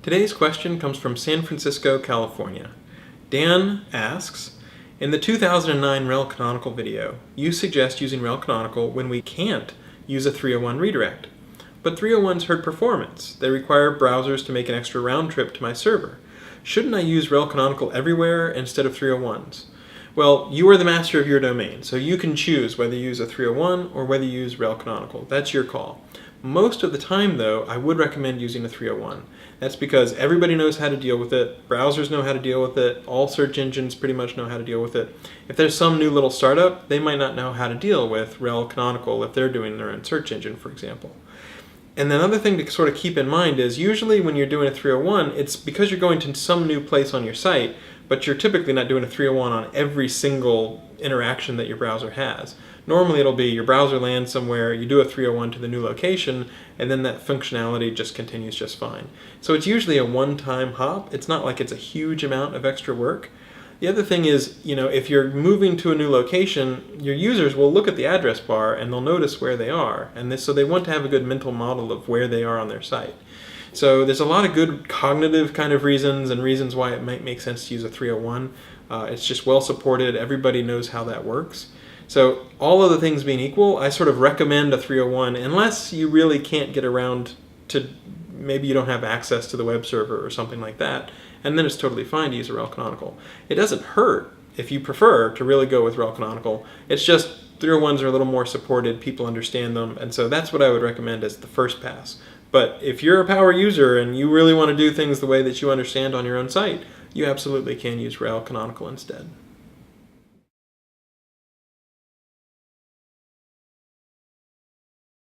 Today's question comes from San Francisco, California. Dan asks, in the 2009 rel canonical video, you suggest using rel canonical when we can't use a 301 redirect. But 301s hurt performance. They require browsers to make an extra round trip to my server. Shouldn't I use rel canonical everywhere instead of 301s? Well, you are the master of your domain, so you can choose whether you use a 301 or whether you use rel canonical. That's your call. Most of the time, though, I would recommend using a 301. That's because everybody knows how to deal with it, browsers know how to deal with it, all search engines pretty much know how to deal with it. If there's some new little startup, they might not know how to deal with rel canonical if they're doing their own search engine, for example. And another thing to sort of keep in mind is usually when you're doing a 301, it's because you're going to some new place on your site, but you're typically not doing a 301 on every single interaction that your browser has. Normally it'll be your browser lands somewhere, you do a 301 to the new location, and then that functionality just continues just fine. So it's usually a one-time hop. It's not like it's a huge amount of extra work. The other thing is, if you're moving to a new location, your users will look at the address bar and they'll notice where they are. And so they want to have a good mental model of where they are on their site. So there's a lot of good cognitive kind of reasons and reasons why it might make sense to use a 301. It's just well supported. Everybody knows how that works. So all other things being equal, I sort of recommend a 301 unless you really can't get around to, maybe you don't have access to the web server or something like that, and then it's totally fine to use a rel canonical. It doesn't hurt if you prefer to really go with rel canonical. It's just 301s are a little more supported, people understand them, and so that's what I would recommend as the first pass. But if you're a power user and you really want to do things the way that you understand on your own site, you absolutely can use rel canonical instead.